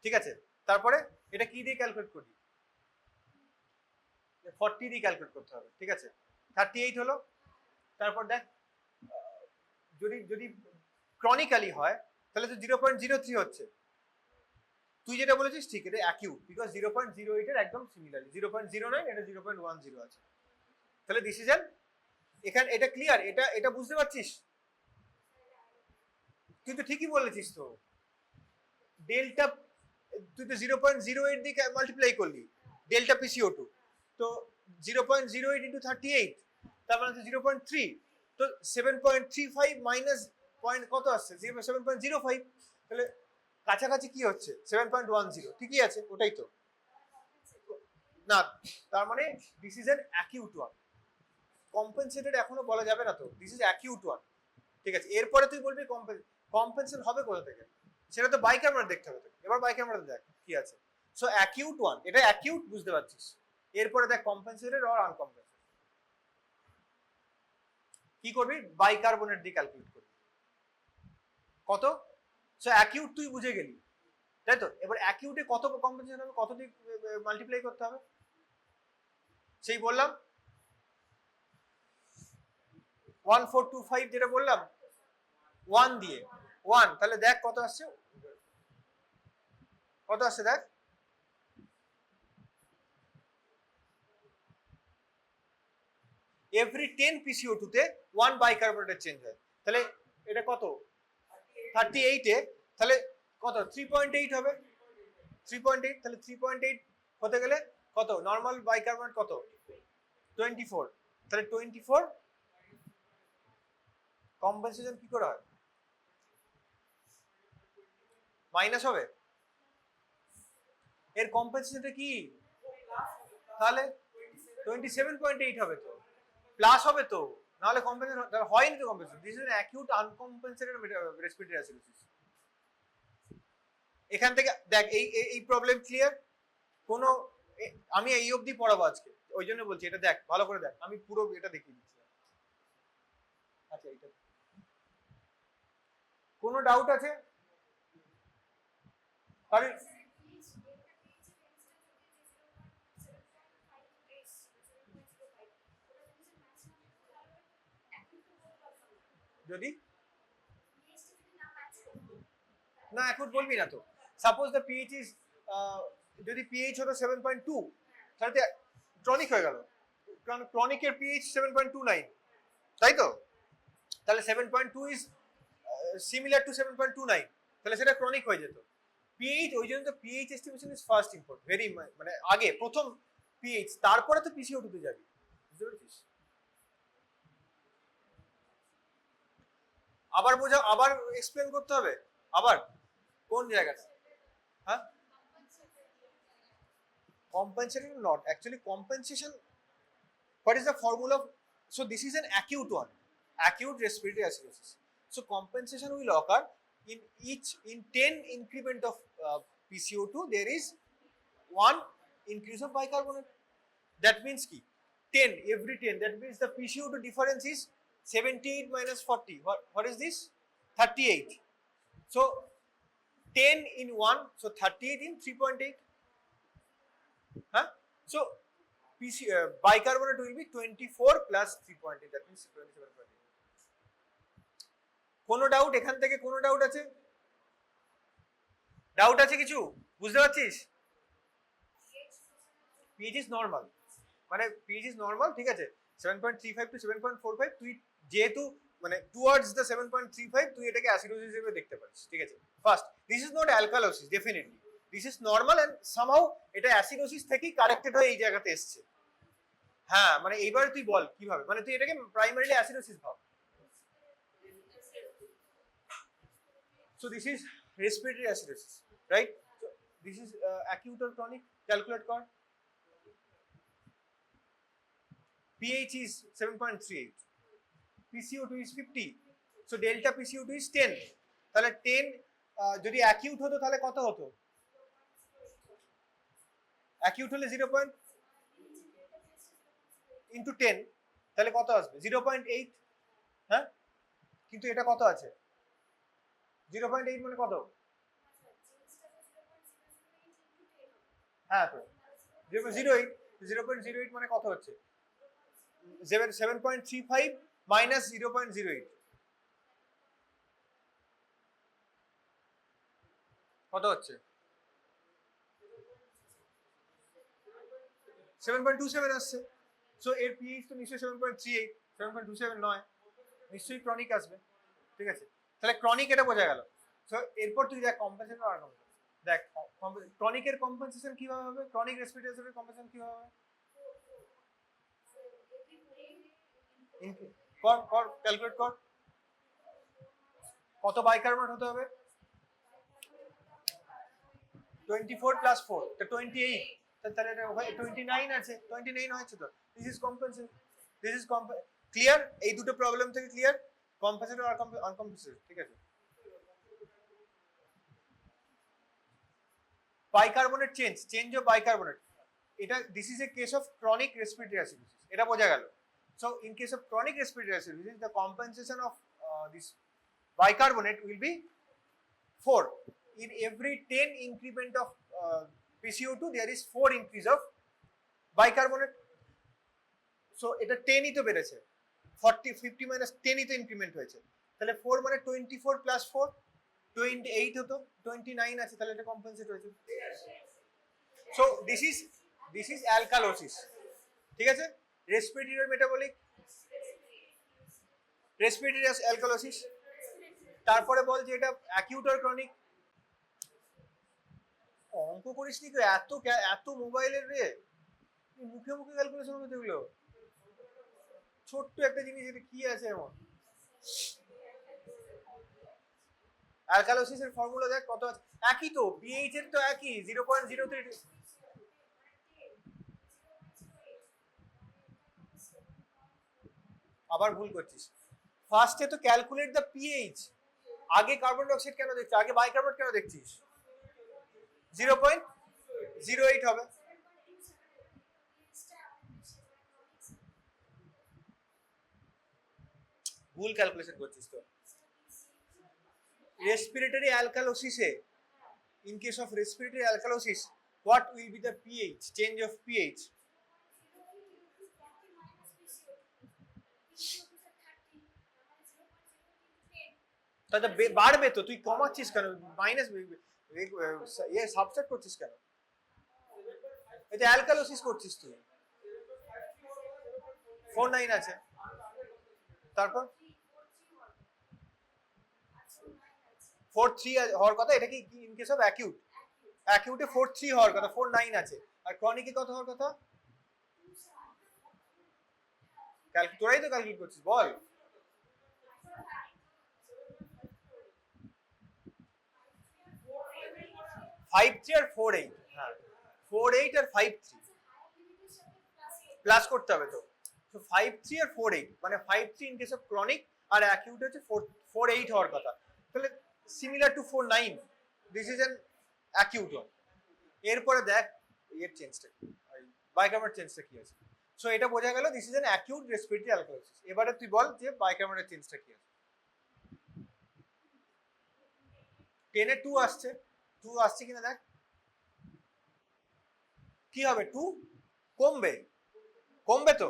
ঠিক আছে তারপরে এটা কি দিয়ে ক্যালকুলেট করবি 40 দিয়ে ক্যালকুলেট করতে হবে ঠিক আছে 38 হলো তারপর দেখ যদি ক্রনিক্যালি হয় তাহলে তো 0.03 হচ্ছে তুই যেটা বলেছিস ঠিক এটা অ্যাকিউট বিকজ 0.08 এর একদম সিমিলারলি 0.09 এটা 0.10 আছে তাহলে দিস ইজ এন এখানে এটা ক্লিয়ার এটা বুঝতে পারছিস তুই তো ঠিকই বলেছিস তো ডেল্টা তুই তো 0.08 দিয়ে মাল্টিপ্লাই করলি ডেল্টা PCO2 তো 0.08 into 38 তার মানে তো 0.3 তো 7.35 মাইনাস পয়েন্ট কত আসছে 7.05 তাহলে কাছাকাছি কি হচ্ছে 7.10, ঠিকই আছে, ওটাই তো না, তার মানে this is an acute one. Compensated এখনো বলা যাবে না তো, দিস ইজ অ্যাকিউট ওয়ান, ঠিক আছে। এরপরে তুই বলবি কম্পেনসেট হবে কোথা থেকে, সেটা তো বাইকার্বনেট দেখতে হবে। এবার বাইকার্বনেট দেখ কি আছে। সো অ্যাকিউট ওয়ান, এটা অ্যাকিউট, বুঝতে পারছিস। এরপরে দেখ কম্পেনসেটেড অর আনকম্পেনসেটেড। কি করবি, বাইকার্বনেট দিয়ে ক্যালকুলেট করবি কত। সো অ্যাকিউট তুই বুঝে গেলি, তাই তো। এবার অ্যাকিউটে কত কম্পেনসেশন হবে, কত দিয়ে মাল্টিপ্লাই করতে হবে, সেই বললাম 1425 যেটা বললাম 1 দিয়ে 1, তাহলে দেখ কত আসছে, কত আসছে দেখ। এভরি 10 PCO2 তে 1 বাইকার্বনেট চেঞ্জ হয়, তাহলে এটা কত 38 এ, তাহলে কত 3.8 হবে, 3.8, তাহলে 3.8 হতে গেলে কত নরমাল বাইকার্বনেট কত 24, তাহলে 24 কম্পেনসেশন কি করে হয়, মাইনাস হবে। এর কম্পেনসেশনটা কি, তাহলে 27.8 হবে তো, প্লাস হবে তো, নাহলে কম্পেনসেশন হয়নি তো। Compensation, this is acute uncompensated respiratory acidosis. এখান থেকে দেখ এই প্রবলেম ক্লিয়ার। কোনো আমি এই অবধি পড়াবো আজকে, ওই জন্য বলছি এটা দেখ ভালো করে দেখ, আমি পুরো এটা দেখিয়ে দিচ্ছি। আচ্ছা, এটা কোনো ডাউট আছে আরে, যদি না এখন বলবি না তো, সাপোজ দ্য পিএইচ ইজ, যদি পিএইচ হতো 7.2, তাহলে ক্রনিক হয়ে গেল, কারণ ক্রনিকের পিএইচ 7.29, তাই তো। তাহলে 7.2 ইজ সিমিলার টু 7.29, তাহলে সেটা ক্রনিক হয়ে যেত। পিএইচ, ওই জন্য তো pH estimation is first important, very, মানে আগে প্রথম পিএইচ, তারপরে তো পিসিও2 তে যাবি, বুঝতে পেরেছিস। আবার বোঝা, আবার এক্সপ্লেন করতে হবে, আবার কোন জায়গাটা, হ্যাঁ compensation not actually compensation. What is the formula? So this is an acute one, acute respiratory acidosis. So compensation will occur in 10 increment of PCO2 there is 1 increase of bicarbonate. That means ki 10 every 10, that means the PCO2 difference is 78 minus 40. What is this? 38. So 10 in 1, so 38 in 3.8. Huh? So bicarbonate will be 24 plus 3.8, that means 27.8. কোনো doubt এখান থেকে, কোনো doubt আছে, doubt আছে কিছু, বুঝতে পারছিস। PH is normal, মানে পিএইচ ইজ নরমাল, ঠিক আছে। 7.35 to 7.45, তুই যেহেতু মানে টুয়ার্ডস দ্য 7.35, তুই এটাকে অ্যাসিডোসিস হিসেবে দেখতে পারিস, ঠিক আছে। First, this is not alkalosis, definitely this is normal and somehow এটা অ্যাসিডোসিস থেকেই কারেক্টেড হয়ে এই জায়গাতে এসছে। হ্যাঁ, মানে এইবার তুই বল কিভাবে, মানে তুই এটাকে প্রাইমারিলি অ্যাসিডোসিস ভাব। So this is respiratory acidosis, right? So this is acute or chronic, calculate kar. pH is 7.38, PCO2 is 50, so delta PCO2 is 10, তাহলে 10 যদি acute হতো তাহলে কত হতো, acute হলে 0. into 10, তাহলে কত আসবে 0.8, হ্যাঁ, কিন্তু এটা কত আছে 0.8 মানে কত, হ্যাঁ তো 0.08, 0.08 মানে কত হচ্ছে 7.35 minus 0.08, কত হচ্ছে 7.27 আসছে। সো এর পিএইচ তো নিশ্চয়ই 7.38, 7.27 নয়, নিশ্চয়ই ক্রনিক আসবে, ঠিক আছে। তাহলে ক্রনিক এটা বোঝা গেল। সো এরপর তুই দেখ কম্পেনসেশন আর কম্পেনসেশন, দেখ ক্রনিকের কম্পেনসেশন কিভাবে হবে, ক্রনিক রেসপিরেটরি কম্পেনসেশন কিভাবে হবে, কর ক্যালকুলেট কর, কত বাইকার্বনেট হতে হবে, 24 প্লাস 4 তো 28, তাহলে এটা 29 আছে, 29 হয়েছে তো। This is compensate, this is clear? এই দুটো প্রবলেম থেকে ক্লিয়ার? কম্পেনসেটেড আর আনকম্পেনসেটেড, ঠিক আছে। বাইকার্বনেট চেঞ্জ অফ বাইকার্বনেট, এটা this is A case of chronic respiratory acidosis, এটা বোঝা গেল। So in case of chronic respiratory acidosis the compensation of this bicarbonate will be 4. In every 10 increment of PCO2 there is 4 increase of bicarbonate. So এটা 10 ই তো বেড়েছে, 40 50 minus 10 ই তো increment হয়েছে, তাহলে 4 মানে 24 plus 4 28 হতো, 29 আছে, তাহলে এটা কম্পেনসেট হয়েছে। So this is alkalosis, ঠিক আছে। Respiratory metabolic, respiratory alkalosis। তারপরে বল যে এটা অ্যাকিউট আর ক্রনিক। অঙ্ক করিস নি এত মোবাইলের রে, মুখে মুখে ক্যালকুলেশন হবে এগুলো, ছোট্ট একটা জিনিস, এটা কি আছে এমন। অ্যালকালোসিসের ফর্মুলা দেখ কত আছে, একই তো, পিএইচ এর তো একই 0.03। আবার ভুল করছিস, ফার্স্টে তো ক্যালকুলেট দ্য পিএইচ, আগে কার্বন ডাই অক্সাইড কেন দেখছিস, আগে বাইকার্বনেট কেন দেখছিস? 0.08 হবে। ভুল ক্যালকুলেশন করছিস তো। রেসপিরেটরি অ্যালকালোসিসে, in case of respiratory alkalosis, what will be the pH, change of pH? তাহলে বাড়বে তো, তুই কমাচ্ছিস কেন, মাইনাস সাবস্ট্রাক্ট করছিস কেন? এটা অ্যালকালোসিস করছিস তুই। 49 আছে, তারপর 43 হওয়ার কথা, এটা কি ইন কেস অফ অ্যাকিউট, অ্যাকিউটে 43 হওয়ার কথা, 49 আছে, আর ক্রনিকে কত হওয়ার কথা? তোরাই তো ক্যালকুলেট করছিস, বল। 53 আর 48, হ্যাঁ 48 আর 53 প্লাস করতে হবে তো। তো 53 আর 48 মানে 53 ইন কেস অফ ক্রনিক, আর অ্যাকিউট হচ্ছে 48 হওয়ার কথা, তাহলে similar to 49, this is an acute one. এরপরে দেখ এর চেঞ্জটা, বাইকার্বনেট চেঞ্জটা কি আছে। সো এটা বোঝা গেল this is an acute respiratory alkalosis. এবারে তুই বল যে বাইকার্বনেট চেঞ্জটা কি আছে। 10 এ 2 আসছে, 2 আসছে কিনা দেখ, কি হবে, 2 কমবে, কমবে তো,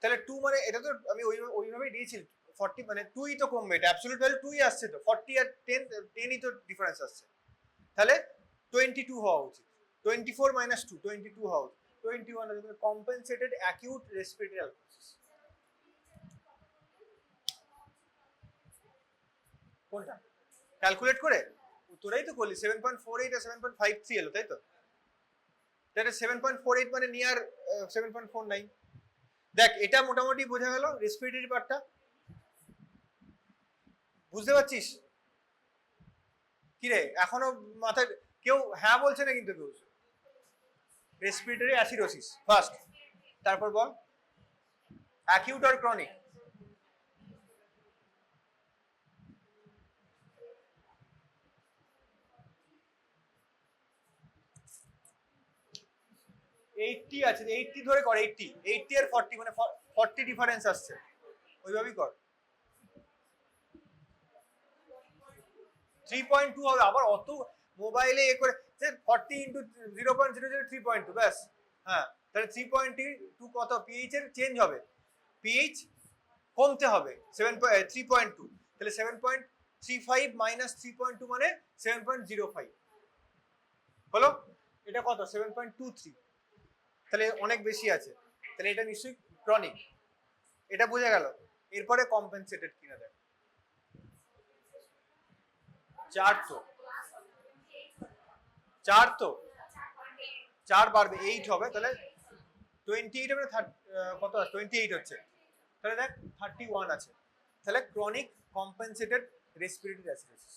তাহলে 2 মানে এটা তো আমি ওইভাবেই দিয়েছি, 40 মানে 2 ই তো কমবে, এটা অ্যাবসলিউট ভ্যালু 2 ই আসছে তো, 40 আর 10 ই তো ডিফারেন্স আসছে, তাহলে 22 হওয়া উচিত, 24 minus 2 22 হওয়া উচিত, 21 হচ্ছে কম্পেনসেটেড অ্যাকিউট রেসপিরেটরি অ্যালকালোসিস। কোনটা ক্যালকুলেট করে? তোরাই তো করলি, 7.48 আর 7.53 এলো, তাই তো, that is 7.48 মানে নিয়ার 7.49। দেখ এটা মোটামুটি বোঝা গেল রেসপিরেটরি পার্টটা, বুঝতে পারছিস কি রে? এখনো মাথায় কেউ হ্যাঁ বলছে না কিন্তু কেউ। রেসপিরেটরি অ্যাসিডোসিস ফার্স্ট, তারপর বল অ্যাকিউট আর ক্রনিক। এইটটি আছে, 80 ধরে কর, 80 আর 40 মানে 40 ডিফারেন্স আসছে, ওইভাবেই কর। 3.2 হবে, আবার অত মোবাইলে এ করে 40 ইন্টু 0.00 3.2 ব্যাস, হ্যাঁ তাহলে 3.2 কত পিএইচ এর চেঞ্জ হবে, পিএইচ কমতে হবে 3.2, তাহলে 7.35 মাইনাস 3.2 মানে 7.05 হলো, এটা কত 7.23, তাহলে অনেক বেশি আছে, তাহলে এটা নিশ্চয়ই ক্রনিক, এটা বোঝা গেল। এরপরে কম্পেনসেটেড কিনা দেখ, 4 তো 4 বাড়বে 8 হবে, তাহলে 28 হবে, কত আছে 28 হচ্ছে, তাহলে দেখ 31 আছে, তাহলে ক্রনিক কম্পেনসেটেড রেসপিরেটরি অ্যাসিডোসিস।